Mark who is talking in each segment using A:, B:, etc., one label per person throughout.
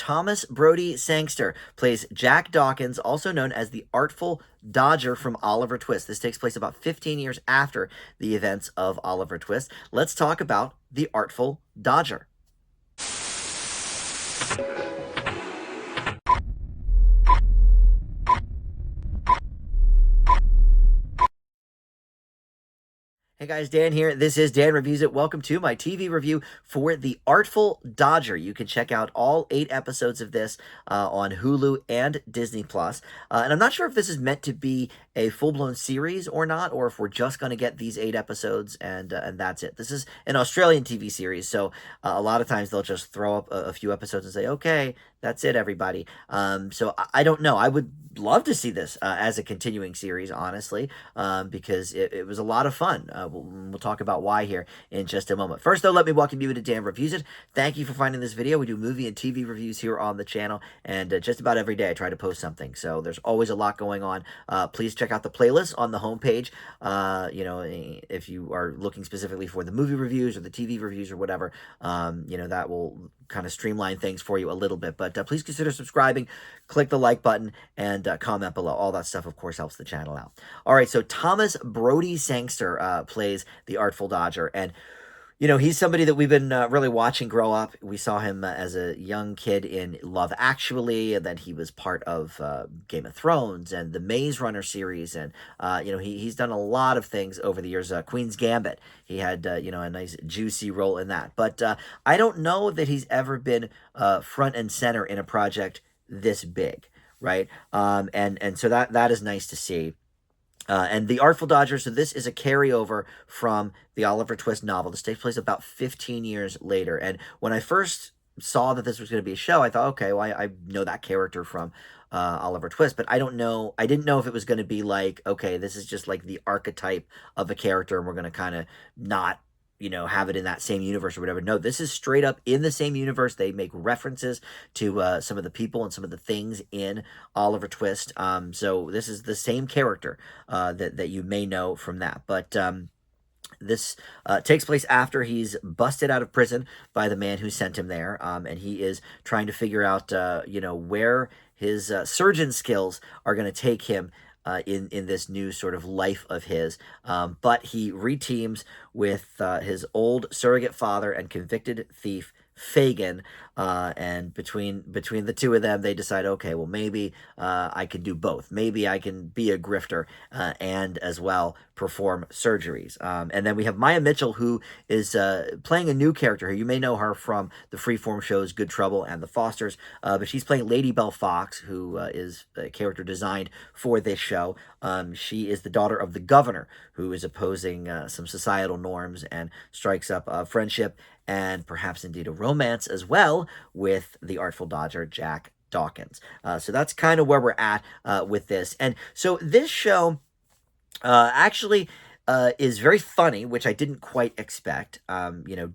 A: Thomas Brody Sangster plays Jack Dawkins, also known as the Artful Dodger from Oliver Twist. This takes place about 15 years after the events of Oliver Twist. Let's talk about the Artful Dodger. Hey guys, Dan here. This is Dan Reviews It. Welcome to my TV review for The Artful Dodger. You can check out all 8 episodes of this on Hulu and Disney+. And I'm not sure if this is meant to be a full-blown series or not, or if we're just going to get these 8 episodes and that's it. This is an Australian TV series, so a lot of times they'll just throw up a few episodes and say, okay, that's it, everybody. So I don't know. I would love to see this as a continuing series, honestly, because it was a lot of fun. We'll talk about why here in just a moment. First, though, let me welcome you to Dan Reviews It. Thank you for finding this video. We do movie and TV reviews here on the channel, and just about every day I try to post something, so there's always a lot going on. Please check out the playlist on the homepage. If you are looking specifically for the movie reviews or the TV reviews or whatever, that will kind of streamline things for you a little bit. But please consider subscribing, click the like button, and comment below. All that stuff, of course, helps the channel out. All right, so Thomas Brody Sangster plays the Artful Dodger, and he's somebody that we've been really watching grow up. We saw him as a young kid in Love Actually, and then he was part of Game of Thrones and the Maze Runner series, and he's done a lot of things over the years. Queen's Gambit, he had a nice juicy role in that. But I don't know that he's ever been front and center in a project this big, right? And so that is nice to see. And The Artful Dodger, so this is a carryover from the Oliver Twist novel. This takes place about 15 years later. And when I first saw that this was going to be a show, I thought, okay, well, I know that character from Oliver Twist, but I didn't know if it was going to be like, okay, this is just like the archetype of a character, and we're going to kind of not have it in that same universe or whatever. No, this is straight up in the same universe. They make references to some of the people and some of the things in Oliver Twist. So this is the same character that you may know from that. But this takes place after he's busted out of prison by the man who sent him there, and he is trying to figure out, where his surgeon skills are going to take him in this new sort of life of his. But he reteams with his old surrogate father and convicted thief Fagin, and between the two of them, they decide, okay, well, maybe I can do both. Maybe I can be a grifter and as well perform surgeries. And then we have Maya Mitchell, who is playing a new character. You may know her from the Freeform shows Good Trouble and The Fosters, but she's playing Lady Belle Fox, who is a character designed for this show. She is the daughter of the governor, who is opposing some societal norms and strikes up a friendship and perhaps indeed a romance as well with the Artful Dodger, Jack Dawkins. So that's kind of where we're at with this. And so this show actually is very funny, which I didn't quite expect.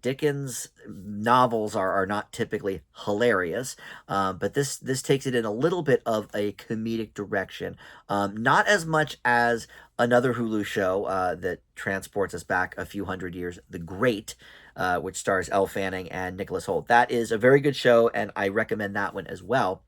A: Dickens novels are not typically hilarious, but this takes it in a little bit of a comedic direction. Not as much as another Hulu show that transports us back a few hundred years, The Great, which stars Elle Fanning and Nicholas Hoult. That is a very good show, and I recommend that one as well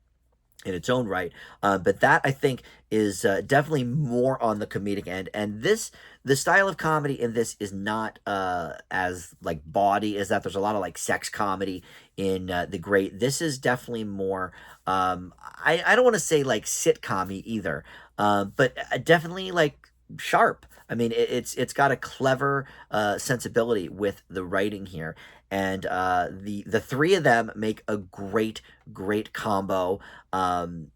A: in its own right. But that, I think, is definitely more on the comedic end. And the style of comedy in this is not as like bawdy as that. There's a lot of like sex comedy in The Great. This is definitely more, I don't want to say like sitcom-y either, but definitely like sharp. I mean, it's got a clever sensibility with the writing here, and the three of them make a great combo. And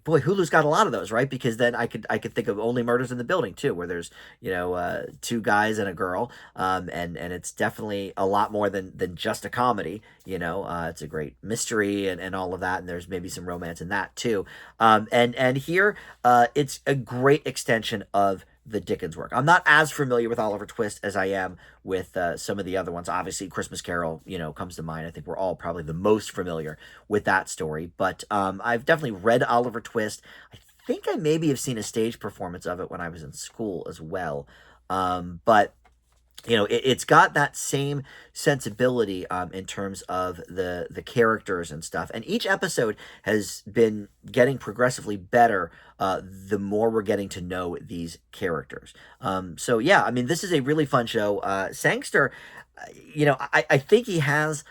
A: boy, Hulu's got a lot of those, right? Because then I could think of Only Murders in the Building too, where there's 2 guys and a girl, and it's definitely a lot more than just a comedy. It's a great mystery and all of that, and there's maybe some romance in that too. And here it's a great extension of the Dickens work. I'm not as familiar with Oliver Twist as I am with some of the other ones. Obviously, Christmas Carol, comes to mind. I think we're all probably the most familiar with that story. But I've definitely read Oliver Twist. I think I maybe have seen a stage performance of it when I was in school as well. But it's got that same sensibility in terms of the characters and stuff. And each episode has been getting progressively better the more we're getting to know these characters. So yeah, I mean, this is a really fun show. Sangster, I think he has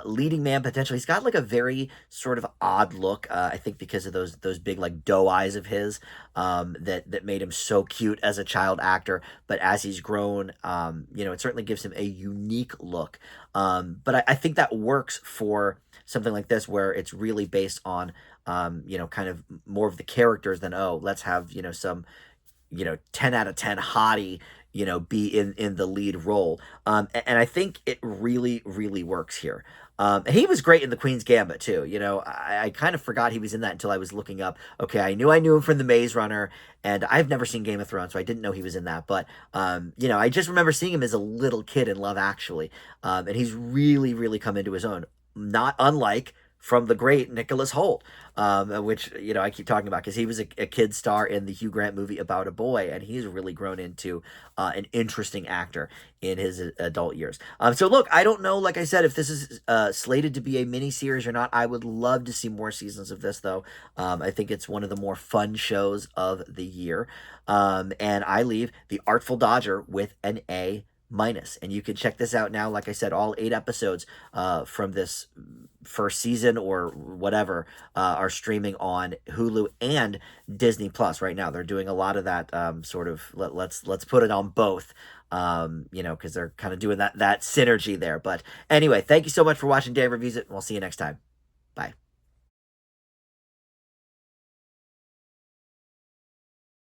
A: leading man potential. He's got like a very sort of odd look. I think because of those big like doe eyes of his that made him so cute as a child actor. But as he's grown, it certainly gives him a unique look. But I think that works for something like this where it's really based on kind of more of the characters than, oh, let's have some 10 out of 10 hottie, be in the lead role. And I think it really, really works here. And he was great in The Queen's Gambit too. I kind of forgot he was in that until I was looking up. Okay, I knew him from The Maze Runner, and I've never seen Game of Thrones, so I didn't know he was in that. But I just remember seeing him as a little kid in Love Actually, and he's really, really come into his own. Not unlike from the great Nicholas Hoult, which I keep talking about because he was a kid star in the Hugh Grant movie About a Boy, and he's really grown into an interesting actor in his adult years. So look, I don't know, like I said, if this is slated to be a mini series or not. I would love to see more seasons of this, though. I think it's one of the more fun shows of the year, and I leave The Artful Dodger with an A minus. And you can check this out now. Like I said, all 8 episodes from this first season or whatever are streaming on Hulu and Disney Plus right now. They're doing a lot of that sort of let's put it on both. Because they're kind of doing that synergy there. But anyway, thank you so much for watching Dan Reviews It, and we'll see you next time. Bye.